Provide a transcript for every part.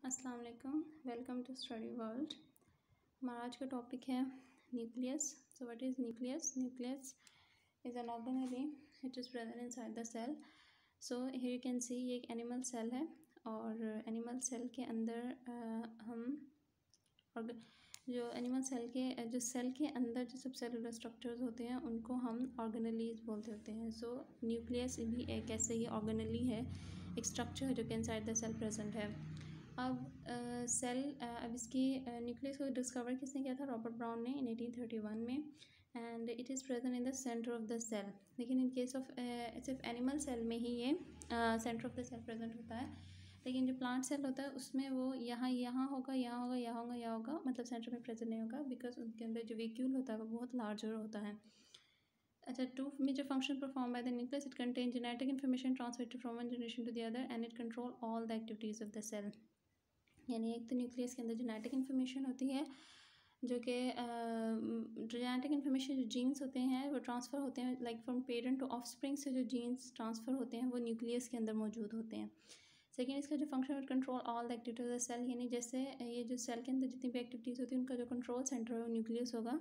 अस्सलाम वालेकुम, welcome to study world. हमारा आज का टॉपिक है nucleus. So what is nucleus? Nucleus is an organelle it is present inside the cell. So here you can see ये एक animal cell है और एनिमल सेल के अंदर हम और जो एनिमल सेल के जो सेल के अंदर जो सब सेलुलर स्ट्रक्चर्स होते हैं उनको हम ऑर्गेनेलीज बोलते होते हैं। सो न्यूक्लियस भी एक ऐसे ही ऑर्गेनेली है, एक स्ट्रक्चर है जो कि इनसाइड द सेल प्रेजेंट है। अब अब इसकी न्यूक्लियस को डिस्कवर किसने किया था? रॉबर्ट ब्राउन ने इन 1831 में। And it is present in the centre of the cell. लेकिन इन केस ऑफ सिर्फ एनिमल सेल में ही ये centre of the cell present होता है, लेकिन जो प्लांट सेल होता है उसमें वो यहाँ होगा, यहाँ होगा, यहाँ होगा, यहाँ होगा, मतलब सेंटर में प्रेजेंट नहीं होगा, बिकॉज उनके अंदर जो वेक्यूल होता है वो बहुत लार्जर होता है। अच्छा, two major function perform by the nucleus. It contain genetic information transmitted from one generation to the other and it control all the activities of the cell. यानी एक तो न्यूक्लियस के अंदर जेनेटिक इन्फॉर्मेशन होती है जो कि जेनेटिक इन्फॉर्मेशन जो जीन्स होते हैं वो ट्रांसफ़र होते हैं like from parent to offspring से जो जीन्स ट्रांसफ़र होते हैं वो न्यूक्लियस के अंदर मौजूद होते हैं। सेकेंड, इसका जो फंक्शन है control all the activities of the cell, यानी जैसे ये जो सेल के अंदर जितनी भी एक्टिविटीज़ होती है उनका जो कंट्रोल सेंटर है वो न्यूक्लियस होगा।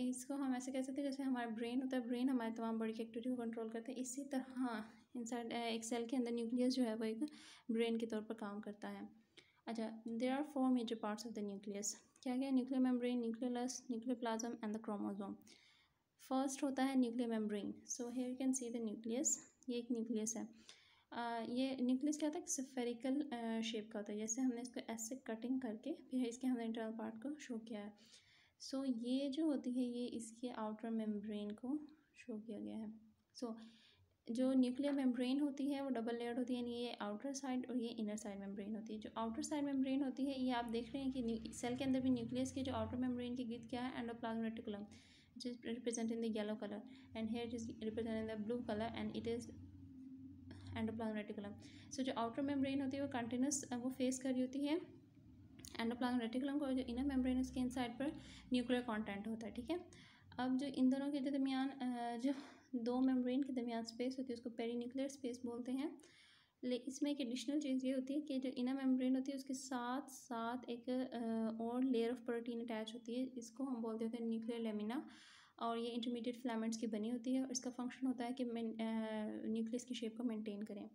इसको हम ऐसे कह सकते हैं जैसे हमारा ब्रेन होता है, ब्रेन हमारे तमाम बड़ी एक्टिविटी को कंट्रोल करता है, इसी तरह इनसाइड एक सेल के अंदर न्यूक्लियस जो है वो एक ब्रेन के तौर पर काम करता है। अच्छा, there are 4 major parts of the nucleus. क्या क्या? Nuclear membrane, nucleus, nuclear plasm and the chromosome. First होता है nuclear membrane. So here you can see the nucleus. ये एक न्यूक्लियस है। ये न्यूक्लियस क्या होता है? स्फेरिकल शेप का होता है। जैसे हमने इसको ऐसे कटिंग करके फिर इसके हमने इंटरनल पार्ट को शो किया है। सो ये जो होती है ये इसके आउटर मेम्ब्रेन को शो किया गया है। सो जो न्यूक्लियर मेम्ब्रेन होती है वो डबल लेयर्ड होती है, यानी ये आउटर साइड और ये इनर साइड मेम्ब्रेन होती है। जो आउटर साइड मेम्ब्रेन होती है ये आप देख रहे हैं कि सेल के अंदर भी न्यूक्लियस की जो आउटर मेम्ब्रेन की गिद क्या है? Endoplasm reticulum, which is represented in the yellow color, and here it is represented in the blue color, and it is endoplasm reticulum. So जो आउटर मेम्ब्रेन होती है वो कंटिन्यूस वो फेस कर रही होती है एंडोप्लाज्म रेटिकुलम को, जो इनर मेम्ब्रेन उसके इनसाइड पर न्यूक्लियर कंटेंट होता है। ठीक है, अब जो इन दोनों के दरमियान जो दो मेम्ब्रेन के दरमियान स्पेस होती है उसको पेरीन्यूक्लियर स्पेस बोलते हैं। इसमें एक एडिशनल चीज़ ये होती है कि जो इनर मेम्ब्रेन होती है उसके साथ साथ एक और लेयर ऑफ प्रोटीन अटैच होती है, इसको हम बोलते होते हैं न्यूक्लियर लेमिना, और ये इंटरमीडिएट फिलामेंट्स की बनी होती है और इसका फंक्शन होता है कि न्यूक्लियस की शेप को मेंटेन करें।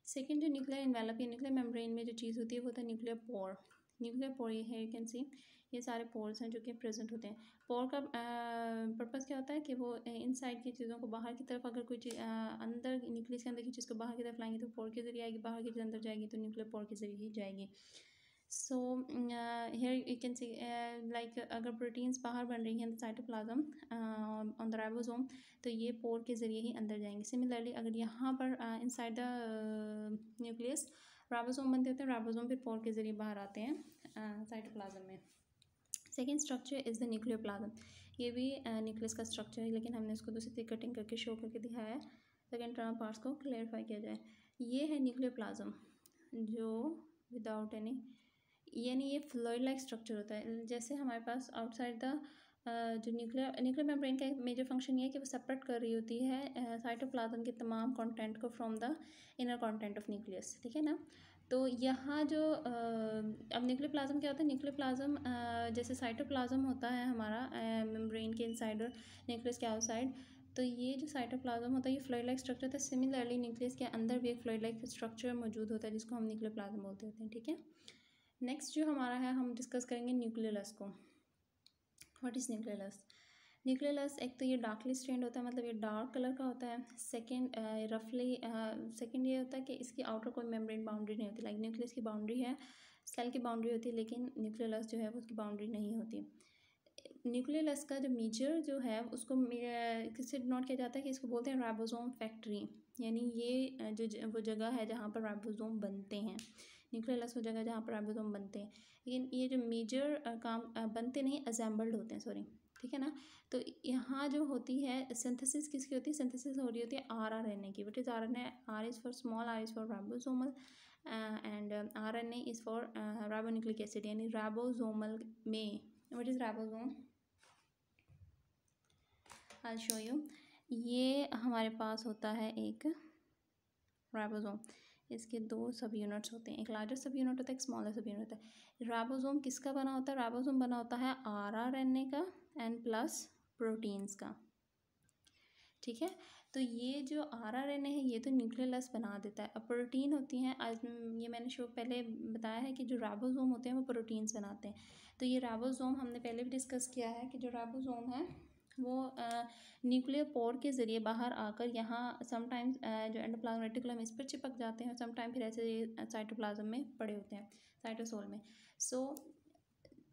सेकेंड, जो न्यूक्लियर इन्वेलप या न्यूक्लियर मेम्ब्रेन में जो चीज़ होती है वो होता है न्यूक्लियर पोर। न्यूक्लियर पोर ये है, यू कैन सी ये सारे पोर्स हैं जो कि प्रेजेंट होते हैं। पोर का पर्पस क्या होता है कि वो इनसाइड की चीज़ों को बाहर की तरफ, अगर कोई चीज़ अंदर न्यूक्लियस के अंदर की चीज़ को बाहर की तरफ लाएंगे तो पोर के जरिए आएगी, बाहर की चीज़ अंदर जाएगी तो न्यूक्लियर पोर के जरिए ही जाएगी। सो here you can C like अगर प्रोटीन्स बाहर बन रही हैं साइटोप्लाज्म ऑन द राइबोसोम तो ये पोर के ज़रिए ही अंदर जाएंगे। सिमिलरली अगर यहाँ पर इनसाइड द न्यूक्लियस राइबोसोम बनते होते हैं, राइबोसोम फिर पोर के ज़रिए बाहर आते हैं साइटोप्लाज्म में। Second structure is the nuclear plasm. ये भी न्यूक्लियस का स्ट्रक्चर है, लेकिन हमने इसको दूसरी कटिंग करके शो करके दिखाया है ताकि इंटरनल पार्ट्स को क्लियरिफाई किया जाए। ये है न्यूक्लियर प्लाज्म जो विदाउट एनी, यानी ये फ्लूइड लाइक स्ट्रक्चर होता है। जैसे हमारे पास आउटसाइड द जो न्यूक्लियर मेम्ब्रेन का एक मेजर फंक्शन ये है कि वो सेपरेट कर रही होती है साइटोप्लाज्म के तमाम कंटेंट को from the inner content of nucleus. ठीक है ना? तो यहाँ जो अब न्यूक्लियर प्लाज्म क्या होता है? न्यूक्लियर प्लाज्म जैसे साइटोप्लाज्म होता है हमारा मेम्ब्रेन के इनसाइड और न्यूक्लियस के आउटसाइड, तो ये जो साइटोप्लाज्म होता है ये फ्लूइड लाइक स्ट्रक्चर होता है। सिमिलरली न्यूक्लियस के अंदर भी एक फ्लूइड लाइक स्ट्रक्चर मौजूद होता है जिसको हम न्यूक्लियर प्लाज्म बोलते होते हैं। ठीक है, नेक्स्ट जो हमारा है हम डिस्कस करेंगे न्यूक्लियस को। What is nucleus? न्यूक्लियस एक तो ये डार्कली स्टेन्ड होता है, मतलब ये डार्क कलर का होता है। सेकेंड सेकेंड ये होता है कि इसकी आउटर कोई मेम्ब्रेन बाउंड्री नहीं होती। लाइक न्यूक्लियस की बाउंड्री है, सेल की बाउंड्री होती है, लेकिन न्यूक्लियस जो है वो उसकी बाउंड्री नहीं होती। न्यूक्लियस का जो मेजर जो है उसको किससे डिनोट किया जाता है कि इसको बोलते हैं राइबोसोम फैक्ट्री, यानी ये वो जगह है जहाँ पर राइबोसोम बनते हैं। न्यूक्लियस वो जगह जहाँ पर राइबोसोम बनते हैं, लेकिन ये जो मेजर काम बनते नहीं, असेंबल्ड होते हैं, सॉरी। ठीक है ना? तो यहाँ जो होती है सिंथेसिस किसकी होती है? सिंथेसिस हो रही होती है RNA की। What is RNA? R is for small, R is for ribosomal and RNA is for ribonucleic acid, यानी राइबोसोमल में। What is ribosome? I show you. ये हमारे पास होता है एक राइबोसोम, इसके दो सब यूनिट्स होते हैं, एक लार्जर सब यूनिट होता है, एक स्मॉलर सब यूनिट होता है। राइबोसोम किसका बना होता है? राइबोसोम बना होता है RNA का एंड प्लस प्रोटीन्स का, ठीक है। तो ये जो RNA है ये तो न्यूक्लियोलस बना देता है। अब प्रोटीन होती हैं, आज ये मैंने शो पहले बताया है कि जो राइबोसोम होते हैं वो प्रोटीन्स बनाते हैं। तो ये राइबोसोम हमने पहले भी डिस्कस किया है कि जो राइबोसोम है वो न्यूक्लियर पोर के ज़रिए बाहर आकर यहाँ समटाइम्स जो एंडोप्लाज्म रेटिकुलम इस पर चिपक जाते हैं, समटाइम फिर ऐसे साइटोप्लाज्म में पड़े होते हैं, साइटोसोल में। सो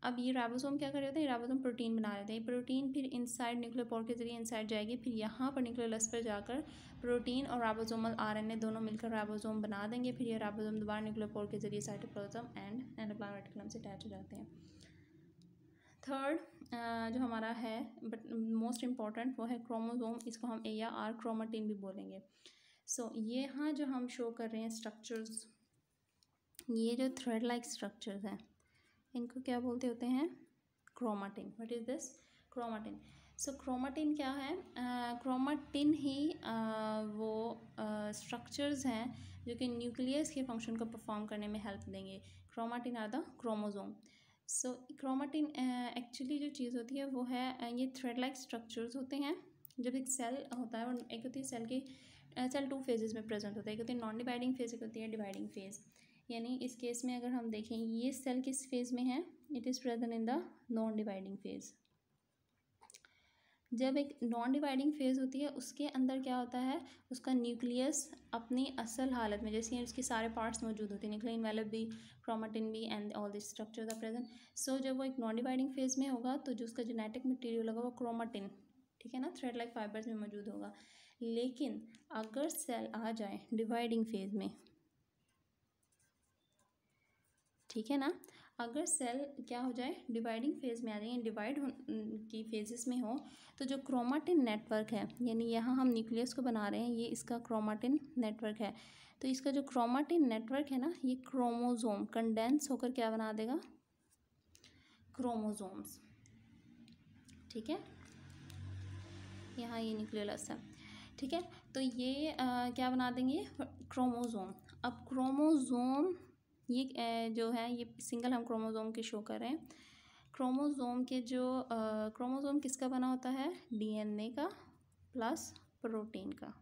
अब ये राइबोसोम क्या कर रहे होते हैं? राइबोसोम प्रोटीन बना लेते हैं। प्रोटीन फिर इनसाइड न्यूक्लियर पोर के जरिए इनसाइड जाएगी, फिर यहाँ पर न्यूक्लियोलस पर जाकर प्रोटीन और राइबोसोमल RNA दोनों मिलकर राइबोसोम बना देंगे। फिर ये राइबोसोम दोबारा न्यूक्लियर पोर के जरिए साइटोप्लाज्म एंड एंडोप्लाज्म रेटिकुलम से अटैच हो जाते हैं। थर्ड जो हमारा है बट मोस्ट इम्पॉर्टेंट वो है क्रोमोसोम, इसको हम A या R क्रोमेटिन भी बोलेंगे। सो ये यहाँ जो हम शो कर रहे हैं स्ट्रक्चर्स, ये जो थ्रेड लाइक स्ट्रक्चर्स हैं इनको क्या बोलते होते हैं? Chromatin. What is this? Chromatin. So chromatin क्या है? क्रोमेटिन ही वो स्ट्रक्चर्स हैं जो कि न्यूक्लियस के फंक्शन को परफॉर्म करने में हेल्प देंगे। Chromatin are the chromosome. So chromatin actually जो चीज़ होती है वो है ये थ्रेड लाइक स्ट्रक्चर्स होते हैं। जब एक सेल होता है, एक होती है सेल की सेल 2 फेजेस में प्रेजेंट होता है, एक होती है नॉन डिवाइडिंग फेज, एक होती है डिवाइडिंग फेज। यानी इस केस में अगर हम देखें ये सेल किस फेज में है? It is present in the non dividing phase. जब एक नॉन डिवाइडिंग फेज होती है उसके अंदर क्या होता है? उसका न्यूक्लियस अपनी असल हालत में, जैसे उसके सारे पार्ट्स मौजूद होते हैं, न्यूक्लियर एनवेलप भी, क्रोमेटिन भी and all this structures are present. So जब वो एक नॉन डिवाइडिंग फेज में होगा तो जो उसका जेनेटिक मटेरियल होगा वो क्रोमेटिन, ठीक है ना, थ्रेड लाइक फाइबर्स में मौजूद होगा। लेकिन अगर सेल आ जाए डिवाइडिंग फेज में, ठीक है ना, अगर सेल क्या हो जाए? डिवाइडिंग फेज में आ जाए, डिवाइड की फेजेस में हो, तो जो क्रोमेटिन नेटवर्क है, यानी यहाँ हम न्यूक्लियस को बना रहे हैं, ये इसका क्रोमेटिन नेटवर्क है। तो इसका जो क्रोमेटिन नेटवर्क है ना, ये क्रोमोसोम कंडेंस होकर क्या बना देगा? क्रोमोसोम्स, ठीक है। यहाँ ये न्यूक्लियोलस है, ठीक है। तो ये क्या बना देंगे? क्रोमोसोम। अब क्रोमोसोम ये जो है ये सिंगल हम क्रोमोसोम के शो कर रहे हैं। क्रोमोसोम के जो क्रोमोसोम किसका बना होता है? DNA का प्लस प्रोटीन का।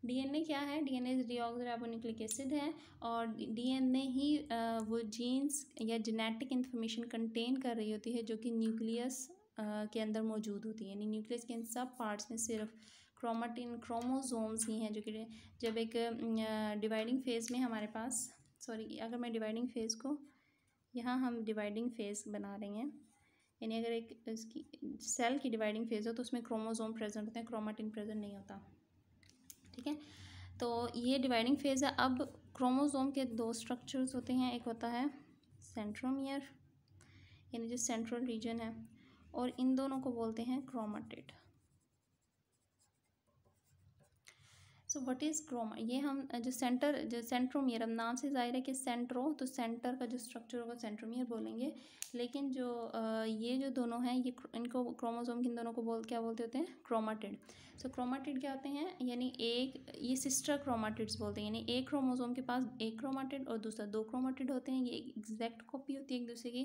DNA क्या है? DNA डीऑक्सीराइबोन्यूक्लिक एसिड है, और DNA ही वो जीन्स या जेनेटिक इन्फॉर्मेशन कंटेन कर रही होती है जो कि न्यूक्लियस के अंदर मौजूद होती है। यानी न्यूक्लियस के इन सब पार्ट्स में सिर्फ क्रोमेटिन क्रोमोसोम्स ही हैं जो कि जब एक डिवाइडिंग फेज में हमारे पास, सॉरी अगर मैं डिवाइडिंग फेज को यहाँ हम डिवाइडिंग फेज बना रहे हैं, यानी अगर एक इसकी सेल की डिवाइडिंग फेज हो तो उसमें क्रोमोसोम प्रेजेंट होते हैं, क्रोमेटिन प्रेजेंट नहीं होता, ठीक है। तो ये डिवाइडिंग फेज है। अब क्रोमोसोम के दो स्ट्रक्चर्स होते हैं, एक होता है सेंट्रोमियर यानी जो सेंट्रल रीजन है, और इन दोनों को बोलते हैं chromatid. So what is chroma? ये हम जो सेंट्रोमियर, अब नाम से जाहिर है कि सेंट्रो, तो सेंटर का जो स्ट्रक्चर होगा सेंट्रोमियर बोलेंगे। लेकिन जो ये जो दोनों हैं ये इनको क्रोमोसोम किन दोनों को क्या बोलते होते हैं? क्रोमेटिड। सो क्रोमेटिड क्या होते हैं? यानी एक ये सिस्टर क्रोमेटिड्स बोलते हैं, यानी एक क्रोमोसोम के पास एक क्रोमेटिड और दूसरा दो क्रोमेटिड होते हैं। ये एक एग्जैक्ट कॉपी होती है एक दूसरे की,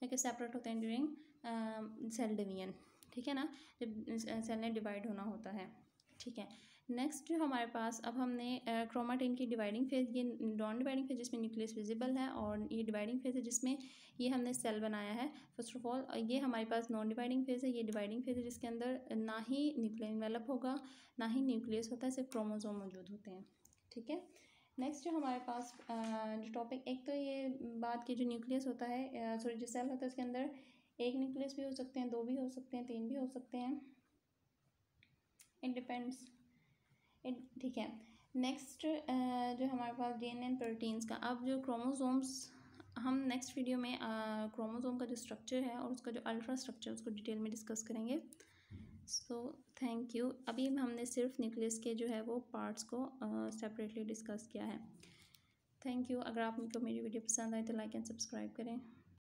लेकिन सेपरेट होते हैं ड्यूरिंग सेल डिवीजन, ठीक है ना, जब सेल ने डिवाइड होना होता है, ठीक है। नेक्स्ट जो हमारे पास अब हमने क्रोमेटिन की डिवाइडिंग फेज, ये नॉन डिवाइडिंग फेज जिसमें न्यूक्लियस विजिबल है, और ये डिवाइडिंग फेज है जिसमें ये हमने सेल बनाया है। फर्स्ट ऑफ ऑल ये हमारे पास नॉन डिवाइडिंग फेज है, ये डिवाइडिंग फेज है जिसके अंदर ना ही न्यूक्लियर एनवेलप होगा ना ही न्यूक्लियस होता है, सिर्फ क्रोमोसोम मौजूद होते हैं, ठीक है। नेक्स्ट जो हमारे पास जो टॉपिक, एक तो ये बात की जो न्यूक्लियस होता है, सॉरी जो सेल होता है उसके अंदर एक न्यूक्लियस भी हो सकते हैं, दो भी हो सकते हैं, तीन भी हो सकते हैं, इट डिपेंड्स, ठीक है। नेक्स्ट जो हमारे पास DNA एंड प्रोटीन्स का, अब जो क्रोमोसोम्स हम नेक्स्ट वीडियो में क्रोमोसोम का जो स्ट्रक्चर है और उसका जो अल्ट्रा स्ट्रक्चर उसको डिटेल में डिस्कस करेंगे। So thank you. अभी हमने सिर्फ न्यूक्लियस के जो है वो पार्ट्स को सेपरेटली डिस्कस किया है। Thank you. अगर आपको मेरी वीडियो पसंद आए तो लाइक एंड सब्सक्राइब करें।